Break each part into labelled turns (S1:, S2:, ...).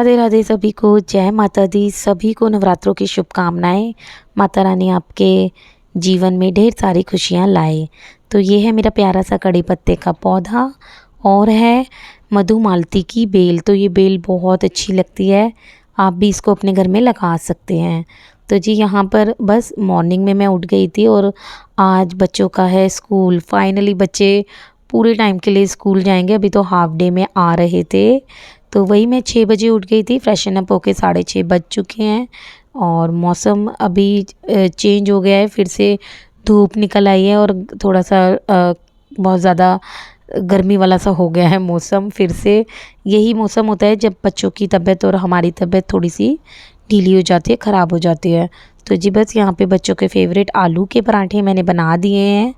S1: राधे राधे सभी को, जय माता दी। सभी को नवरात्रों की शुभकामनाएं। माता रानी आपके जीवन में ढेर सारी खुशियां लाए। तो ये है मेरा प्यारा सा कड़ी पत्ते का पौधा और है मधुमालती की बेल। तो ये बेल बहुत अच्छी लगती है, आप भी इसको अपने घर में लगा सकते हैं। तो जी यहाँ पर बस मॉर्निंग में मैं उठ गई थी और आज बच्चों का है स्कूल। फाइनली बच्चे पूरे टाइम के लिए स्कूल जाएंगे। अभी तो हाफ डे में आ रहे थे, तो वही मैं 6 बजे उठ गई थी। फ्रेशन अप होके 6:30 बज चुके हैं और मौसम अभी चेंज हो गया है, फिर से धूप निकल आई है और थोड़ा सा बहुत ज़्यादा गर्मी वाला सा हो गया है मौसम। फिर से यही मौसम होता है जब बच्चों की तबीयत और हमारी तबीयत थोड़ी सी ढीली हो जाती है, ख़राब हो जाती है। तो जी बस यहाँ पे बच्चों के फेवरेट आलू के पराठे मैंने बना दिए हैं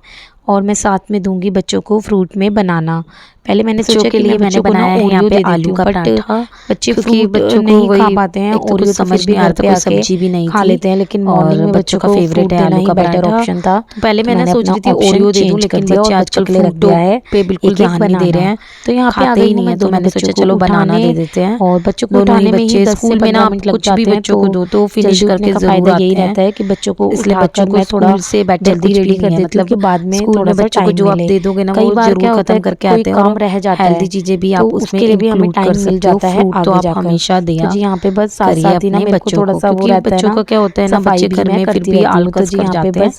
S1: और मैं साथ में दूंगी बच्चों को फ्रूट में बनाना। पहले मैंने सोचा कि मैंने बनाया है यहाँ पे आलू का पराठा, बच्चे बच्चों को नहीं खा पाते हैं और ये समझ भी आता, कोई सब्जी भी नहीं खा लेते हैं, लेकिन मॉर्निंग में बच्चों का फेवरेट है आलू का बेटर ऑप्शन था। पहले मैंने सोच रही थी ओरियो दे दूं, लेकिन बच्चे आजकल रख दिया है पे बिल्कुल ध्यान नहीं दे रहे हैं, तो यहाँ पे आते ही नहीं है। तो मैंने सोचा चलो बनाना दे देते हैं और बच्चों को उठाने में ही स्कूल में ना कुछ भी बच्चों को दो तो फिनिश करके फायदा यही रहता है कि बच्चों को, इसलिए बच्चों को थोड़ा से जल्दी रेडी कर देती, मतलब बाद में थोड़ा सा बच्चों को जो आप दे दोगे ना वो जरूर खत्म करके आते हैं, काम रह जाता है, चीजें भी आप उसमें लिए भी हमें टाइम मिल जाता है तो आप हमेशा दिया। जी यहाँ पे बस साथ साथ ही ना मेरे को थोड़ा सा वो रहता है, बच्चों का क्या होता है ना, बच्चे घर में फिर भी आलू कस कर जाते हैं,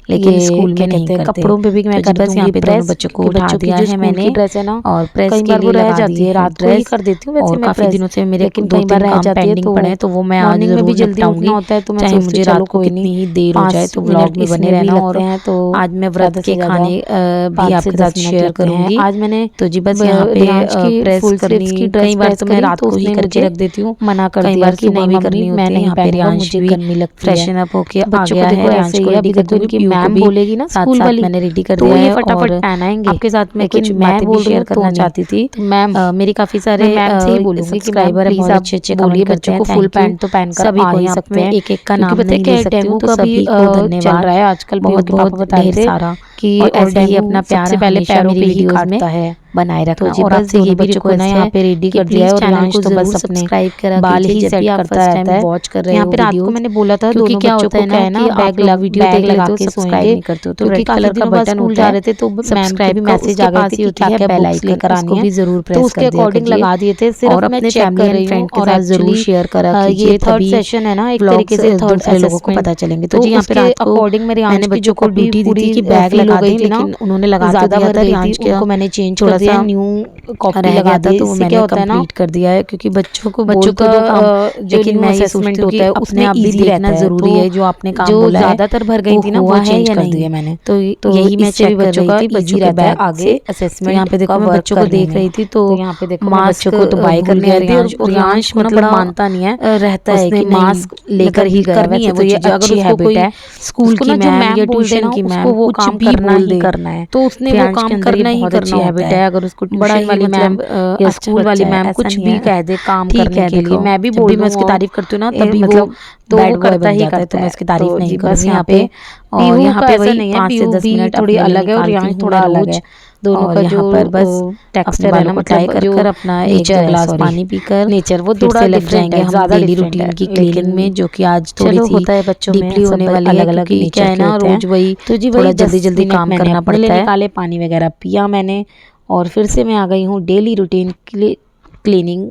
S1: लेकिन स्कूल में नहीं करते। कपड़ों पे भी मैं कर दूंगी यहाँ पे दोनों बच्चों को उठा दिया है मैंने, ड्रेस है ना और प्रेस के लिए रह जाती है, रात को ही कर देती हूँ वैसे मैं काफी दिनों से मेरे कई बार रह जाती है तो पड़े, तो वो मैं आज में भी जल्दी उठना होता है, तो मैं चाहे मुझे रात को कितनी ही देर हो जाए तो व्लॉग में बने रहना। और तो आज मैं व्रत के खाने भी आपके साथ शेयर करूंगी आज मैंने। तो जी बस यहाँ पे प्रेस करनी, कई बार तो मैं रात को ही करके रख देती हूँ, मना कर दिया कि नहीं भी करनी होती है। यहाँ पे रियांश भी फ्रेशन अप होके आ गया है, रियांश को रेडी कर दूंगी, मैम बोलेगी ना स्कूल वाली, मैंने रेडी कर दिया है, फटाफट पहनाएंगे आपके साथ में कुछ बातें भी शेयर करना चाहती थी। मैम मेरी काफी सारे मैम से ही बोलूंगी कि सब्सक्राइबर है, बहुत अच्छे बोलिए बच्चों को फुल पैंट तो पहनकर सभी को ही सकते हैं, एक एक का नाम नहीं ले सकती हूँ, तो सभी को धन्यवाद। चल रहा है आजकल बहुत बहुत ढेर सारा कि ऐसे ही अपना प्यार सबसे पहले पैरों पे ही काटता है बनाए रखना। और आपसे ये भी बच्चों को यहाँ पे रेडी कर दिया है और चैनल को बस सब्सक्राइब करा, बाल ही सेट करता रहता है, वॉच कर रहे हैं। यहाँ पे रात को मैंने बोला था दोनों बच्चों को क्या है ना, बैग लगा वीडियो देख लगा के सब्सक्राइब नहीं करते हो, तो रेड कलर का बटन उठ जा रहे थे तो सब्सक्राइब मैसेज आ गई थी कि क्या बेल आइकन लेकर आनी है, भी जरूर प्रेस कर दिया, तो उसके अकॉर्डिंग लगा दिए थे। सिर्फ अपने फैमिली एंड फ्रेंड के साथ जरूर शेयर करा कीजिए, ये थर्ड सेशन है ना, एक तरीके से थर्ड से लोगों को पता चलेंगे। तो जी यहाँ पे रात को अकॉर्डिंग मेरे मैंने बच्चों को ड्यूटी दी थी कि बैग लगा दें, लेकिन उन्होंने लगा दिया था, रियांश को मैंने चेंज कर दिया, न्यू कॉपी लगा दिया, तो मैंने कंप्लीट कर दिया है, क्योंकि बच्चों को जो लेकिन मैं असेसमेंट होता है अपने आप भी देखना जरूरी है, जो आपने काम बोला है ज्यादातर भर गई थी ना वो चेंज कर दिया मैंने। तो यही मैं चेक कर रही थी बच्चों के बैग आगे असेसमेंट। यहाँ पे देखो मैं बच्चों को देख रही थी, तो यहाँ पे देखो बच्चों को तो बाय करने आई थी और रियांश मतलब मानता नहीं है, रहता है कि मास्क लेकर ही करनी है, तो ये अच्छी हैबिट है स्कूल की मैम या ट्यूशन की मैम, वो काम करना है तो उसने वो काम करना ही करना हैबिट है। अगर उसको ट्यूशन वाली मैम या स्कूल वाली मैम कुछ भी कह दे काम करने के लिए, मैं भी बोल मैं उसकी तारीफ करती हूँ ना, तभी मतलब तो वो करता ही करता है, तो मैं उसकी तारीफ नहीं करूँगी यहाँ पे। और यहाँ पे वही 5 से 10 मिनट थोड़ी अलग है और यहाँ थोड़ा अलग है, दोनों का जो पर बस टेक्स्ट है ना, मतलब कर अपना एक गिलास पानी पीकर नेचर वो थोड़ा लग जाएंगे हम डेली रूटीन की क्लीनिंग में, जो कि आज थोड़ी सी होता है बच्चों में डीपली होने वाली है, अलग क्या है ना रोज वही, तो जी थोड़ा जल्दी जल्दी काम करना पड़ता है। निकाले पानी वगैरह पिया मैंने और फिर से मैं आ गई हूँ डेली रूटीन के लिए क्लीनिंग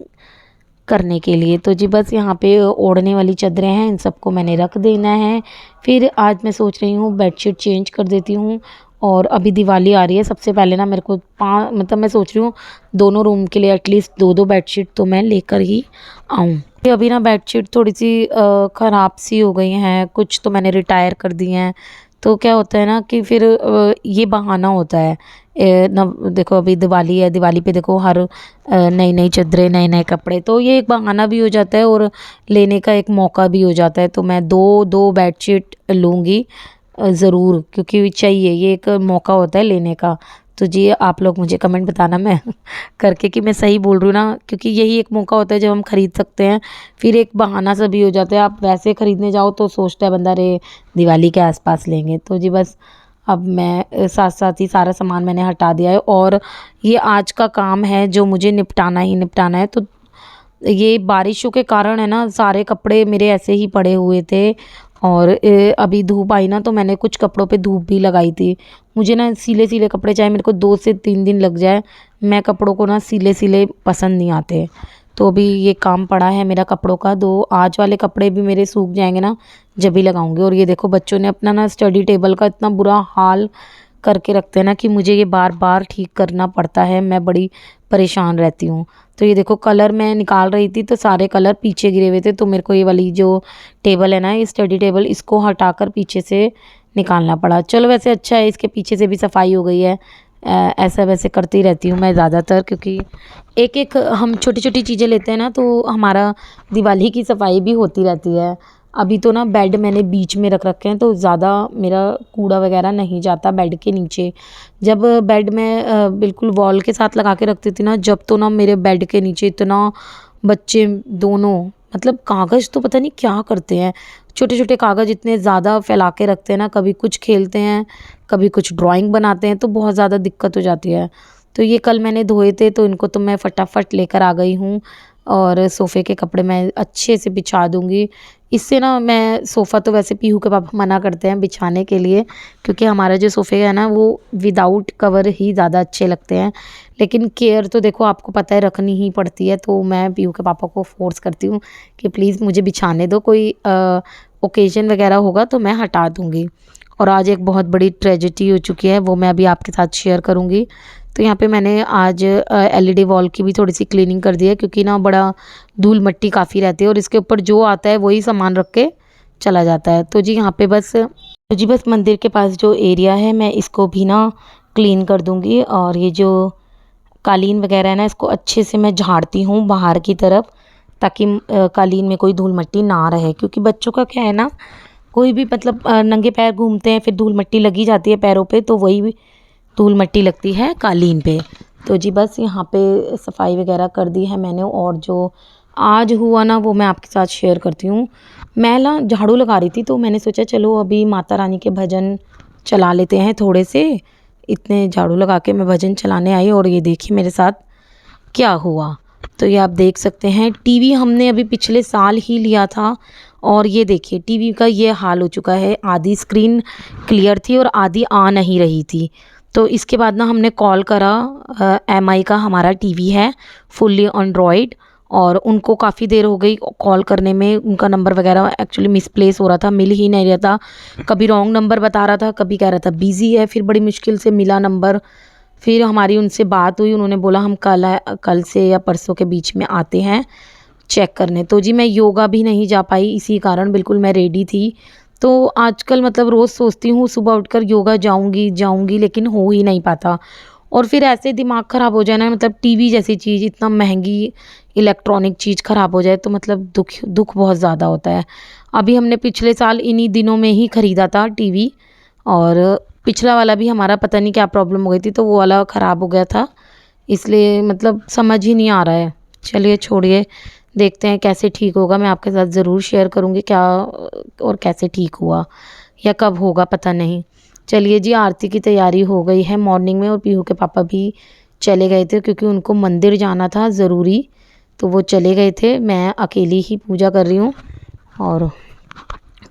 S1: करने के लिए। तो जी बस यहाँ पे ओढ़ने वाली चादरें हैं, इन सबको मैंने रख देना है। फिर आज मैं सोच रही हूँ बेडशीट चेंज कर देती हूँ, और अभी दिवाली आ रही है, सबसे पहले ना मेरे को मतलब मैं सोच रही हूँ दोनों रूम के लिए एटलीस्ट 2-2 बेडशीट तो मैं लेकर ही आऊँ। अभी ना बेडशीट थोड़ी सी ख़राब सी हो गई हैं, कुछ तो मैंने रिटायर कर दी हैं, तो क्या होता है ना कि फिर ये बहाना होता है ना। देखो अभी दिवाली है, दिवाली पे देखो हर नई नई चादरें नए नए कपड़े, तो ये एक बहाना भी हो जाता है और लेने का एक मौका भी हो जाता है। तो मैं 2 बेडशीट लूँगी ज़रूर, क्योंकि चाहिए, ये एक मौका होता है लेने का। तो जी आप लोग मुझे कमेंट बताना मैं करके कि मैं सही बोल रही हूँ ना, क्योंकि यही एक मौका होता है जब हम ख़रीद सकते हैं, फिर एक बहाना सा भी हो जाता है। आप वैसे ख़रीदने जाओ तो सोचता है बंदा रे दिवाली के आसपास लेंगे। तो जी बस अब मैं साथ साथ ही सारा सामान मैंने हटा दिया है और ये आज का काम है जो मुझे निपटाना ही निपटाना है। तो ये बारिशों के कारण है ना, सारे कपड़े मेरे ऐसे ही पड़े हुए थे। और अभी धूप आई ना, तो मैंने कुछ कपड़ों पे धूप भी लगाई थी। मुझे ना सिले सिले कपड़े, चाहे मेरे को 2 से 3 दिन लग जाए, मैं कपड़ों को ना सिले सिले पसंद नहीं आते। तो अभी ये काम पड़ा है मेरा कपड़ों का, दो आज वाले कपड़े भी मेरे सूख जाएंगे ना, जब भी लगाऊंगी। और ये देखो बच्चों ने अपना ना स्टडी टेबल का इतना बुरा हाल करके रखते हैं ना, कि मुझे ये बार बार ठीक करना पड़ता है, मैं बड़ी परेशान रहती हूँ। तो ये देखो कलर मैं निकाल रही थी, तो सारे कलर पीछे गिरे हुए थे, तो मेरे को ये वाली जो टेबल है ना, ये स्टडी टेबल, इसको हटाकर पीछे से निकालना पड़ा। चलो वैसे अच्छा है, इसके पीछे से भी सफाई हो गई है। ऐसा वैसे करती रहती हूँ मैं ज़्यादातर, क्योंकि एक एक हम छोटी छोटी चीज़ें लेते हैं ना, तो हमारा दिवाली की सफाई भी होती रहती है। अभी तो ना बेड मैंने बीच में रख रखे हैं, तो ज़्यादा मेरा कूड़ा वगैरह नहीं जाता बेड के नीचे। जब बेड में बिल्कुल वॉल के साथ लगा के रखती थी ना, जब तो ना मेरे बेड के नीचे इतना बच्चे दोनों, मतलब कागज़ तो पता नहीं क्या करते हैं, छोटे छोटे कागज़ इतने ज़्यादा फैला के रखते हैं ना, कभी कुछ खेलते हैं, कभी कुछ ड्राइंग बनाते हैं, तो बहुत ज़्यादा दिक्कत हो जाती है। तो ये कल मैंने धोए थे, तो इनको तो मैं फटाफट लेकर आ गई हूँ, और सोफ़े के कपड़े मैं अच्छे से बिछा दूँगी। इससे ना मैं सोफ़ा, तो वैसे पीहू के पापा मना करते हैं बिछाने के लिए, क्योंकि हमारा जो सोफ़े है ना, वो विदाउट कवर ही ज़्यादा अच्छे लगते हैं। लेकिन केयर तो देखो आपको पता है रखनी ही पड़ती है, तो मैं पीहू के पापा को फ़ोर्स करती हूँ कि प्लीज़ मुझे बिछाने दो, कोई ओकेज़न वगैरह होगा तो मैं हटा दूँगी। और आज एक बहुत बड़ी ट्रेजेडी हो चुकी है, वो मैं अभी आपके साथ शेयर करूँगी। तो यहाँ पे मैंने आज एलईडी वॉल की भी थोड़ी सी क्लीनिंग कर दी है, क्योंकि ना बड़ा धूल मिट्टी काफ़ी रहती है, और इसके ऊपर जो आता है वही सामान रख के चला जाता है। तो जी यहाँ पे बस, तो जी बस मंदिर के पास जो एरिया है, मैं इसको भी ना क्लीन कर दूँगी। और ये जो कालीन वगैरह है ना, इसको अच्छे से मैं झाड़ती हूँ बाहर की तरफ, ताकि कालीन में कोई धूल मिट्टी ना रहे। क्योंकि बच्चों का क्या है ना, कोई भी मतलब नंगे पैर घूमते हैं, फिर धूल मिट्टी लगी जाती है पैरों पे, तो वही धूल मिट्टी लगती है कालीन पे। तो जी बस यहाँ पे सफाई वगैरह कर दी है मैंने, और जो आज हुआ ना, वो मैं आपके साथ शेयर करती हूँ। मैं ना झाड़ू लगा रही थी, तो मैंने सोचा चलो अभी माता रानी के भजन चला लेते हैं थोड़े से। इतने झाड़ू लगा के मैं भजन चलाने आई, और ये देखिए मेरे साथ क्या हुआ। तो ये आप देख सकते हैं, टीवी हमने अभी पिछले साल ही लिया था, और ये देखिए टीवी का ये हाल हो चुका है। आधी स्क्रीन क्लियर थी और आधी आ नहीं रही थी। तो इसके बाद ना हमने कॉल करा, एमआई का हमारा टीवी है, फुल्ली एंड्रॉयड, और उनको काफ़ी देर हो गई कॉल करने में। उनका नंबर वगैरह एक्चुअली मिसप्लेस हो रहा था, मिल ही नहीं रहा था। कभी रॉन्ग नंबर बता रहा था, कभी कह रहा था बिज़ी है, फिर बड़ी मुश्किल से मिला नंबर। फिर हमारी उनसे बात हुई, उन्होंने बोला हम कल से या परसों के बीच में आते हैं चेक करने। तो जी मैं योगा भी नहीं जा पाई इसी कारण, बिल्कुल मैं रेडी थी। तो आजकल मतलब रोज़ सोचती हूँ सुबह उठकर योगा जाऊँगी जाऊँगी, लेकिन हो ही नहीं पाता। और फिर ऐसे दिमाग ख़राब हो जाए ना, मतलब टीवी जैसी चीज़, इतना महंगी इलेक्ट्रॉनिक चीज़ ख़राब हो जाए, तो मतलब दुख दुख बहुत ज़्यादा होता है। अभी हमने पिछले साल इन्हीं दिनों में ही ख़रीदा था टीवी, और पिछला वाला भी हमारा पता नहीं क्या प्रॉब्लम हो गई थी, तो वो वाला ख़राब हो गया था। इसलिए मतलब समझ ही नहीं आ रहा है। चलिए छोड़िए, देखते हैं कैसे ठीक होगा। मैं आपके साथ ज़रूर शेयर करूँगी क्या और कैसे ठीक हुआ, या कब होगा पता नहीं। चलिए जी, आरती की तैयारी हो गई है मॉर्निंग में, और पीहू के पापा भी चले गए थे, क्योंकि उनको मंदिर जाना था ज़रूरी, तो वो चले गए थे। मैं अकेली ही पूजा कर रही हूँ, और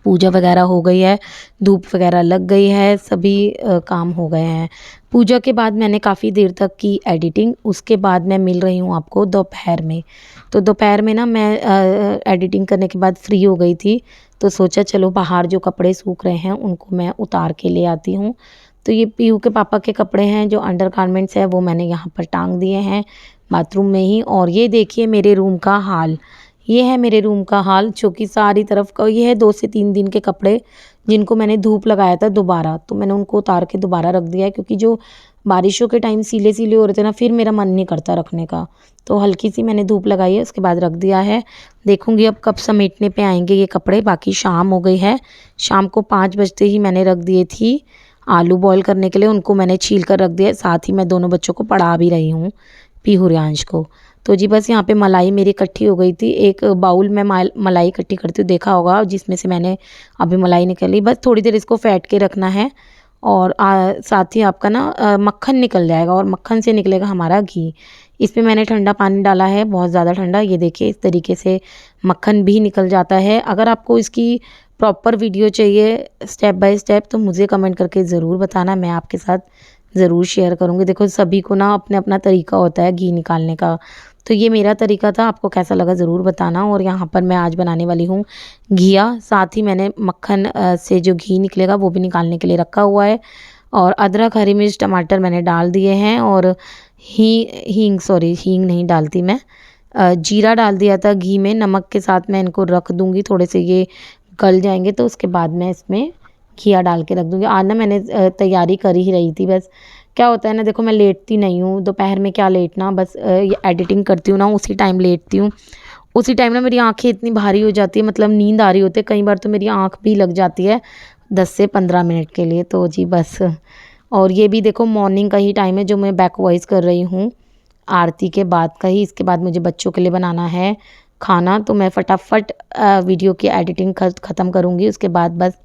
S1: पूजा वगैरह हो गई है, धूप वगैरह लग गई है, सभी काम हो गए हैं। पूजा के बाद मैंने काफ़ी देर तक की एडिटिंग, उसके बाद मैं मिल रही हूँ आपको दोपहर में। तो दोपहर में ना मैं एडिटिंग करने के बाद फ्री हो गई थी, तो सोचा चलो बाहर जो कपड़े सूख रहे हैं उनको मैं उतार के ले आती हूँ। तो ये पीहू के पापा के कपड़े हैं, जो अंडर गारमेंट्स है, वो मैंने यहाँ पर टांग दिए हैं बाथरूम में ही। और ये देखिए मेरे रूम का हाल, ये है मेरे रूम का हाल, जो कि सारी तरफ का ये है 2 से 3 दिन के कपड़े, जिनको मैंने धूप लगाया था दोबारा, तो मैंने उनको उतार के दोबारा रख दिया है। क्योंकि जो बारिशों के टाइम सीले सीले हो रहे थे ना, फिर मेरा मन नहीं करता रखने का, तो हल्की सी मैंने धूप लगाई है, उसके बाद रख दिया है। देखूंगी अब कब समेटने पे आएंगे ये कपड़े। बाकी शाम हो गई है, शाम को 5 बजते ही मैंने रख दिए थी आलू बॉईल करने के लिए, उनको मैंने छील कर रख दिया। साथ ही मैं दोनों बच्चों को पढ़ा भी रही हूँ, पीहू रियांश को। तो जी बस यहाँ पे मलाई मेरी इकट्ठी हो गई थी, एक बाउल में मलाई इकट्ठी करती हूँ, देखा होगा, जिसमें से मैंने अभी मलाई निकाली। बस थोड़ी देर इसको फेंट के रखना है, और साथ ही आपका ना मक्खन निकल जाएगा, और मक्खन से निकलेगा हमारा घी। इसमें मैंने ठंडा पानी डाला है, बहुत ज़्यादा ठंडा। ये देखिए इस तरीके से मक्खन भी निकल जाता है। अगर आपको इसकी प्रॉपर वीडियो चाहिए स्टेप बाय स्टेप तो मुझे कमेंट करके ज़रूर बताना, मैं आपके साथ ज़रूर शेयर करूँगी। देखो सभी को ना अपना अपना तरीका होता है घी निकालने का, तो ये मेरा तरीका था, आपको कैसा लगा ज़रूर बताना। और यहाँ पर मैं आज बनाने वाली हूँ घिया, साथ ही मैंने मक्खन से जो घी निकलेगा वो भी निकालने के लिए रखा हुआ है। और अदरक, हरी मिर्च, टमाटर मैंने डाल दिए हैं। और हींग नहीं डालती मैं, जीरा डाल दिया था घी में। नमक के साथ मैं इनको रख दूँगी, थोड़े से ये गल जाएंगे तो उसके बाद मैं इसमें घिया डाल के रख दूँगी। आज ना मैंने तैयारी कर ही रही थी, बस क्या होता है ना, देखो मैं लेटती नहीं हूँ दोपहर में, क्या लेटना, बस ये एडिटिंग करती हूँ ना उसी टाइम लेटती हूँ। उसी टाइम ना मेरी आंखें इतनी भारी हो जाती है, मतलब नींद आ रही होती है, कई बार तो मेरी आंख भी लग जाती है 10 से 15 मिनट के लिए, तो जी बस। और ये भी देखो मॉर्निंग का ही टाइम है जो मैं बैक वॉइस कर रही हूँ, आरती के बाद का ही। इसके बाद मुझे बच्चों के लिए बनाना है खाना, तो मैं फटाफट वीडियो की एडिटिंग ख़त्म करूँगी। उसके बाद बस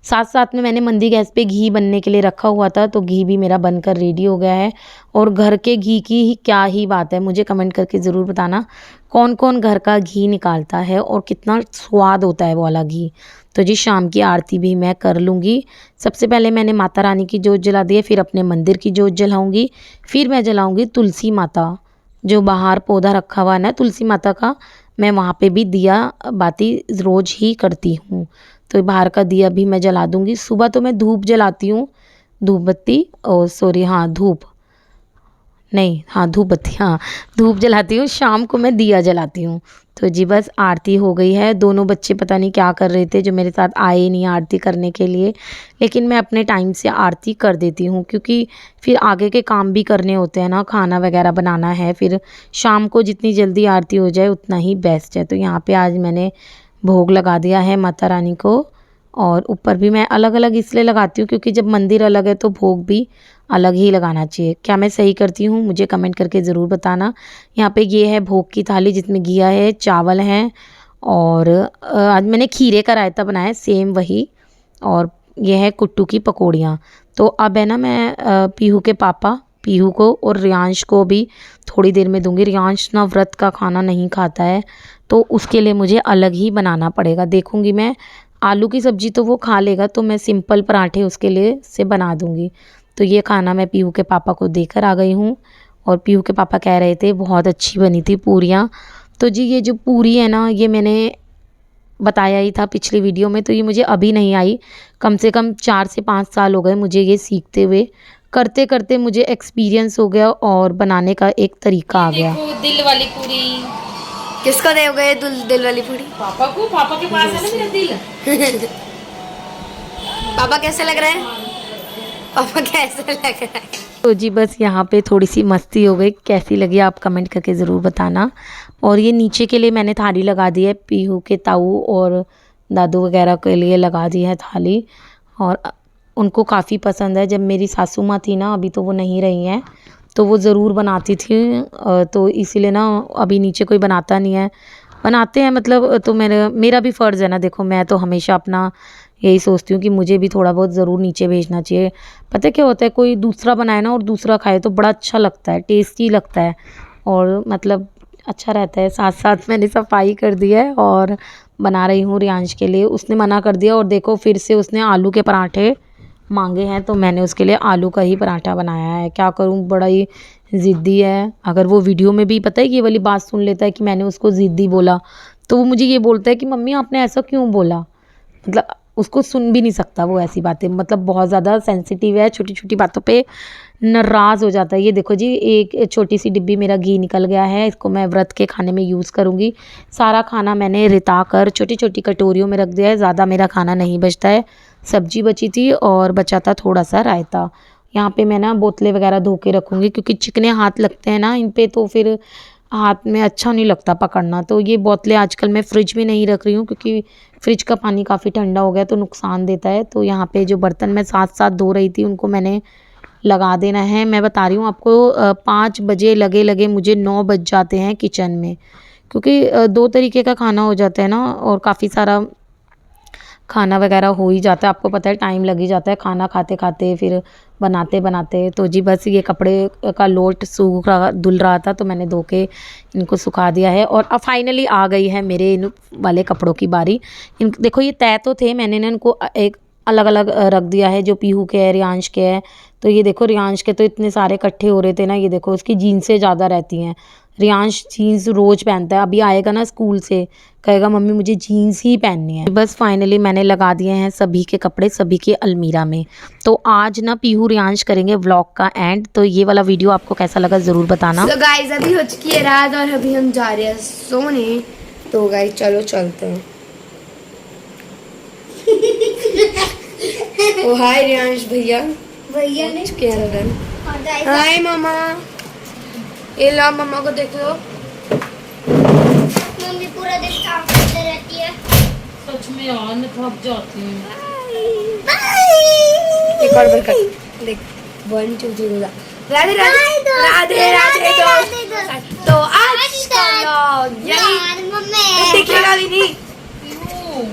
S1: साथ साथ में मैंने मंदी गैस पे घी बनने के लिए रखा हुआ था, तो घी भी मेरा बनकर रेडी हो गया है। और घर के घी की ही क्या ही बात है, मुझे कमेंट करके ज़रूर बताना कौन कौन घर का घी निकालता है और कितना स्वाद होता है वो वाला घी। तो जी शाम की आरती भी मैं कर लूँगी। सबसे पहले मैंने माता रानी की जोत जला दी है, फिर अपने मंदिर की जोत जलाऊँगी, फिर मैं जलाऊँगी तुलसी माता, जो बाहर पौधा रखा हुआ है ना तुलसी माता का, मैं वहाँ पे भी दिया बाती रोज़ ही करती हूँ। तो बाहर का दिया भी मैं जला दूँगी। सुबह तो मैं धूप जलाती हूँ, धूप बत्ती, ओ सॉरी हाँ धूप नहीं, हाँ धूप बत्ती, हाँ धूप जलाती हूँ। शाम को मैं दिया जलाती हूँ। तो जी बस आरती हो गई है। दोनों बच्चे पता नहीं क्या कर रहे थे जो मेरे साथ आए ही नहीं आरती करने के लिए, लेकिन मैं अपने टाइम से आरती कर देती हूँ, क्योंकि फिर आगे के काम भी करने होते हैं ना, खाना वगैरह बनाना है, फिर शाम को जितनी जल्दी आरती हो जाए उतना ही बेस्ट है। तो यहाँ पे आज मैंने भोग लगा दिया है माता रानी को। और ऊपर भी मैं अलग अलग इसलिए लगाती हूँ क्योंकि जब मंदिर अलग है तो भोग भी अलग ही लगाना चाहिए। क्या मैं सही करती हूँ मुझे कमेंट करके ज़रूर बताना। यहाँ पे ये है भोग की थाली जिसमें घिया है, चावल हैं, और आज मैंने खीरे का रायता बनाया है सेम वही, और ये है कुट्टू की पकौड़ियाँ। तो अब है ना मैं पीहू के पापा, पीहू को और रियांश को भी थोड़ी देर में दूंगी। रियांश ना व्रत का खाना नहीं खाता है, तो उसके लिए मुझे अलग ही बनाना पड़ेगा, देखूंगी मैं। आलू की सब्ज़ी तो वो खा लेगा, तो मैं सिंपल पराठे उसके लिए से बना दूंगी। तो ये खाना मैं पीहू के पापा को देकर आ गई हूँ, और पीहू के पापा कह रहे थे बहुत अच्छी बनी थी पूरियाँ। तो जी ये जो पूरी है ना, ये मैंने बताया ही था पिछली वीडियो में, तो ये मुझे अभी नहीं आई, कम से कम 4 से 5 साल हो गए मुझे ये सीखते हुए। करते करते मुझे एक्सपीरियंस हो गया और बनाने का एक तरीका आ गया।
S2: देखो दिल वाली पूरी
S3: किसको दोगे दिल वाली पूरी?
S2: पापा को, पापा के पास है ना मेरा दिल।
S3: पापा कैसे लग रहा है? पापा कैसे लग रहा है?
S1: तो जी बस यहाँ पे थोड़ी सी मस्ती हो गई, कैसी लगी आप कमेंट करके ज़रूर बताना। और ये नीचे के लिए मैंने थाली लगा दी है, पीहू के ताऊ और दादू वगैरह के लिए लगा दी है थाली, और उनको काफ़ी पसंद है। जब मेरी सासू माँ थी ना, अभी तो वो नहीं रही हैं, तो वो ज़रूर बनाती थी, तो इसीलिए ना अभी नीचे कोई बनाता नहीं है, बनाते हैं मतलब, तो मेरा भी फ़र्ज़ है ना। देखो मैं तो हमेशा अपना यही सोचती हूँ कि मुझे भी थोड़ा बहुत ज़रूर नीचे भेजना चाहिए। पता है क्या होता है, कोई दूसरा बनाए ना और दूसरा खाए तो बड़ा अच्छा लगता है, टेस्टी लगता है, और मतलब अच्छा रहता है। साथ साथ मैंने सफाई कर दी है और बना रही हूँ रियांश के लिए। उसने मना कर दिया, और देखो फिर से उसने आलू के पराठे मांगे हैं, तो मैंने उसके लिए आलू का ही पराठा बनाया है। क्या करूँ, बड़ा ही ज़िद्दी है। अगर वो वीडियो में भी पता है कि ये वाली बात सुन लेता है कि मैंने उसको ज़िद्दी बोला, तो वो मुझे ये बोलता है कि मम्मी आपने ऐसा क्यों बोला। मतलब उसको सुन भी नहीं सकता वो ऐसी बातें, मतलब बहुत ज़्यादा सेंसिटिव है, छोटी छोटी बातों पे नाराज़ हो जाता है। ये देखो जी एक छोटी सी डिब्बी मेरा घी निकल गया है, इसको मैं व्रत के खाने में यूज़ करूँगी। सारा खाना मैंने रिता कर छोटी छोटी कटोरियों में रख दिया है, ज़्यादा मेरा खाना नहीं बचता है। सब्जी बची थी और बचा था थोड़ा सा रायता। यहाँ पे मैं ना बोतलें वगैरह धो के रखूँगी, क्योंकि चिकने हाथ लगते हैं ना इन पे, तो फिर हाथ में अच्छा नहीं लगता पकड़ना। तो ये बोतलें आजकल मैं फ्रिज में नहीं रख रही हूँ, क्योंकि फ्रिज का पानी काफ़ी ठंडा हो गया तो नुकसान देता है। तो यहाँ पे जो बर्तन मैं साथ साथ धो रही थी उनको मैंने लगा देना है। मैं बता रही हूँ आपको 5 बजे लगे लगे मुझे 9 बज जाते हैं किचन में, क्योंकि 2 तरीके का खाना हो जाता है ना, और काफ़ी सारा खाना वगैरह हो ही जाता है, आपको पता है टाइम लग ही जाता है खाना खाते खाते फिर बनाते बनाते। तो जी बस ये कपड़े का लोट सूख रहा धुल रहा था तो मैंने धो के इनको सुखा दिया है। और अब फाइनली आ गई है मेरे इन वाले कपड़ों की बारी। इन देखो ये तय तो थे, मैंने ना इनको एक अलग अलग रख दिया है, जो पीहू के है, रियांश के है। तो ये देखो रियांश के तो इतने सारे इकट्ठे हो रहे थे ना, ये देखो उसकी जीन्सें ज़्यादा रहती हैं। रियांश जीन्स रोज़ पहनता है, अभी आएगा ना स्कूल से कहेगा मम्मी मुझे जीन्स ही पहननी है। बस फाइनली मैंने लगा दिए हैं सभी के कपड़े सभी के अलमीरा में। तो आज ना पीहू रियांश करेंगे व्लॉग का एंड। तो ये वाला वीडियो आपको कैसा लगा ज़रूर बताना।
S3: तो गाइस अभी हो चुकी है रात और अभी हम जा रहे हैं सोने। तो गाइस चलो चलते हैं। ओ हाय रियांश भैया ने चुके हैं लगन। हाय मामा, ये ला मम्मा को देखो।
S4: मम्मी पूरा दिन काम करते रहती है।
S2: सच में यार मैं थक जाती हूँ।
S3: एक और बार कर देख 1 2 3 राधे राधे राधे दोस्त। तो आज का व्लॉग यही
S4: मम्मी
S3: दिखेगा भी नहीं।
S2: क्यों?